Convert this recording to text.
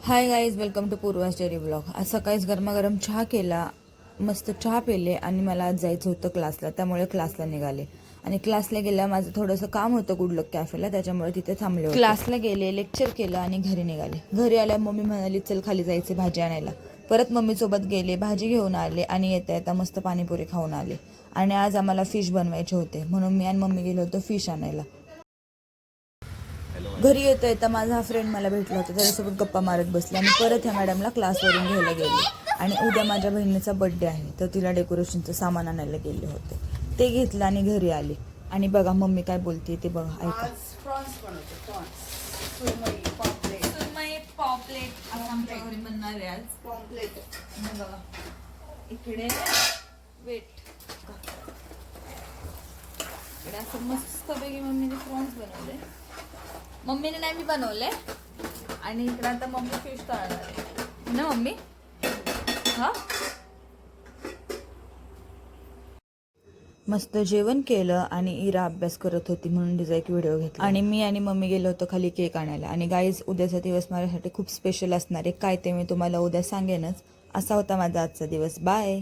High guys, welcome to Purva's dairy blog. आज सकाळीच गरमागरम चहा केला, मस्त चहा पेले आणि मला आज जायचं होतं क्लासला, त्यामुळे क्लासला निघाले. आणि क्लासला गेल्या माझं थोडंसं काम होतं गुडलक कॅफेला, त्याच्यामुळे तिथे थांबले होते. क्लासला गेले, लेक्चर केलं आणि घरी निघाले. घरी आल्या मम्मी म्हणाली चल खाली जायचे भाजी आणायला. परत मम्मीसोबत गेले, भाजी घेऊन आले आणि येता येता मस्त पाणीपुरी खाऊन आले. आणि आज आम्हाला फिश बनवायचे होते म्हणून मी आणि मम्मी गेलो होतो फिश आणायला. घरी येता येता माझा हा फ्रेंड मला भेटला होता, त्याच्यासोबत गप्पा मारत बसले आणि परत ह्या मॅडमला क्लासवरून घ्यायला गेले. आणि उद्या माझ्या बहिणीचा बड्डे आहे, तर तिला डेकोरेशनचं सामान आणायला गेले होते. ते घेतलं आणि घरी आले. आणि बघा मम्मी काय बोलते ते बघा, ऐका. आमच्या घरी बनणार आहे आज पॉम्पलेट. बघा इकडे वेट, इकडे असं मस्तपैकी मम्मीने प्रॉन्स बनवले. मम्मीने नाही, मी बनवले. आणि इकडे आता मम्मी फिश तळणार आहे ना मम्मी. हा, मस्त जेवण केलं आणि इरा अभ्यास करत होती म्हणून तिचा एक व्हिडिओ घेतला. आणि मी आणि मम्मी गेलो होतो खाली केक आणायला. आणि गाईज, उद्याचा दिवस माझ्यासाठी खूप स्पेशल असणार आहे. काय ते मी तुम्हाला उद्या सांगेनच. असा होता माझा आजचा दिवस. बाय.